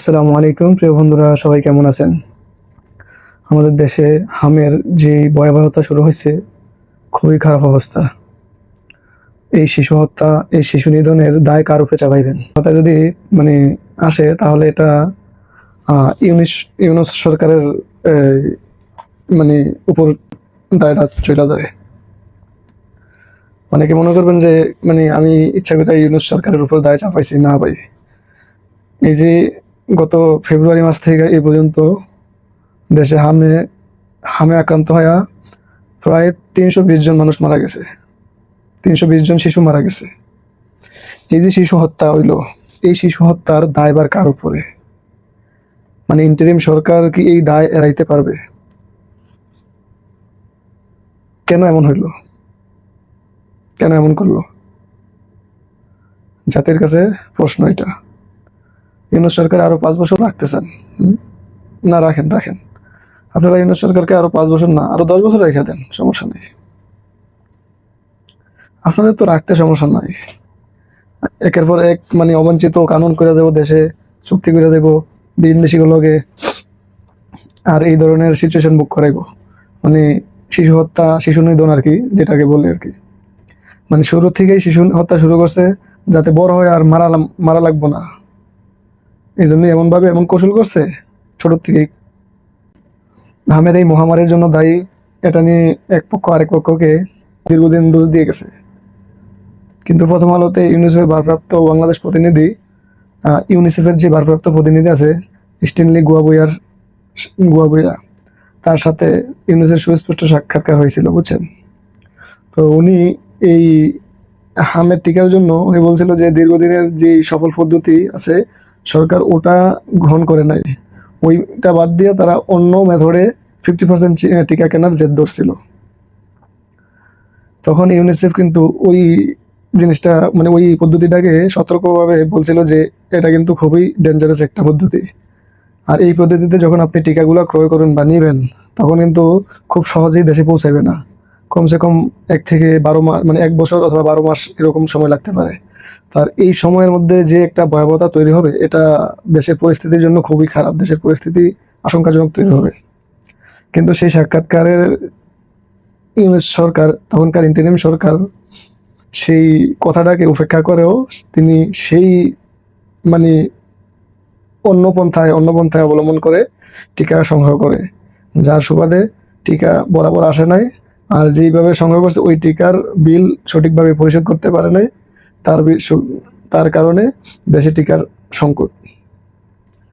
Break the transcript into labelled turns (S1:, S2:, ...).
S1: আসসালামু আলাইকুম প্রিয় বন্ধুরা, সবাই কেমন আছেন? আমাদের দেশে হামের যে ভয়াবহতা শুরু হয়েছে, খুবই খারাপ অবস্থা। এই শিশু হত্যা, এই শিশু নিধনের দায় কার উপরে চাপাইবেন? কথা যদি মানে আসে তাহলে এটা ইউনুস সরকারের মানে উপর দায়টা চলে যায়। অনেকে মনে করবেন যে আমি ইচ্ছা করে ইউনুস সরকারের উপর দায় চাপাইছি। না ভাই, এই যে গত ফেব্রুয়ারি মাস থেকে এই পর্যন্ত দেশে হামে আক্রান্ত হয়ে প্রায় ৩২০ জন মানুষ মারা গেছে, ৩২০ জন শিশু মারা গেছে। এই যে শিশু হত্যা হইল, এই শিশু হত্যার দায়ভার কার উপরে? ইন্টারিম সরকার কি এই দায় এড়াইতে পারবে? কেন এমন হইল? কেন এমন করলো? জাতির কাছে প্রশ্ন এটা। ইউনুস সরকার আরো 5 বছর রাখতে চান? না, রাখেন। আপনারা ইউনুস সরকারকে আরো 5 বছর না, আরো 10 বছর রেখে দেন, সমস্যা নেই। আপনাদের তো রাখতে সমস্যা নাই। একের পর এক অবাঞ্ছিত কানুন করে যাব, দেশে চুক্তি করে দেব বিদেশিগুলোকে, আর এই ধরনের সিচুয়েশন বুক করাইব। শিশু হত্যা, শিশু নিধন আর কি, যেটাকে বলে আর কি। শুরু থেকেই শিশু হত্যা শুরু করছে, যাতে বড় হয় আর মারা লাগবো না। এই জন্যই এমনভাবে এমন কৌশল করছে ছোট থেকেই। হামের এই মহামারীর জন্য দায়ী, এটা নিয়ে এক পক্ষ আরেক পক্ষকে দীর্ঘদিন দোষ দিয়ে গেছে। কিন্তু প্রথম আলোতে ইউনিসেফের ভারপ্রাপ্ত বাংলাদেশ প্রতিনিধি, ইউনিসেফের যে ভারপ্রাপ্ত প্রতিনিধি আছে স্টেনলি গুয়াবইয়া, তার সাথে ইউনিসেফের সুস্পষ্ট সাক্ষাৎকার হয়েছিল, বুঝছেন? তো উনি এই হামের টিকার জন্য উনি বলছিল যে দীর্ঘদিনের যে সফল পদ্ধতি আছে সরকার ওটা গ্রহণ করে নাই, ওইটা বাদ দিয়ে তারা অন্য মেথডে 50% টিকা কেনার জেদ ধরছিল। তখন ইউনিসেফ কিন্তু ওই জিনিসটা ওই পদ্ধতিটাকে সতর্কভাবে বলছিল যে এটা কিন্তু খুবই ডেঞ্জারাস একটা পদ্ধতি, আর এই পদ্ধতিতে যখন আপনি টিকাগুলো ক্রয় করবেন বা নেবেন তখন কিন্তু খুব সহজেই দেশে পৌঁছাবে না। কমসে কম 1 থেকে 12 মাস, 1 বছর অথবা 12 মাস এরকম সময় লাগতে পারে। তার এই সময়ের মধ্যে যে একটা ভয়াবহতা তৈরি হবে, এটা দেশের পরিস্থিতির জন্য খুবই খারাপ, দেশের পরিস্থিতি আশঙ্কাজনক তৈরি হবে। কিন্তু সেই সাক্ষাৎকারের ইউনিস সরকার, তখনকার ইন্টারিম সরকার, সেই কথাটাকে উপেক্ষা করেও তিনি সেই অন্য পন্থায় অবলম্বন করে টিকা সংগ্রহ করে, যার সুবাদে টিকা বরাবর আসে নাই। আর যেইভাবে সংগ্রহ করছে ওই টিকার বিল সঠিকভাবে পরিশোধ করতে পারে নাই, তার কারণে দেশে টিকার সংকট।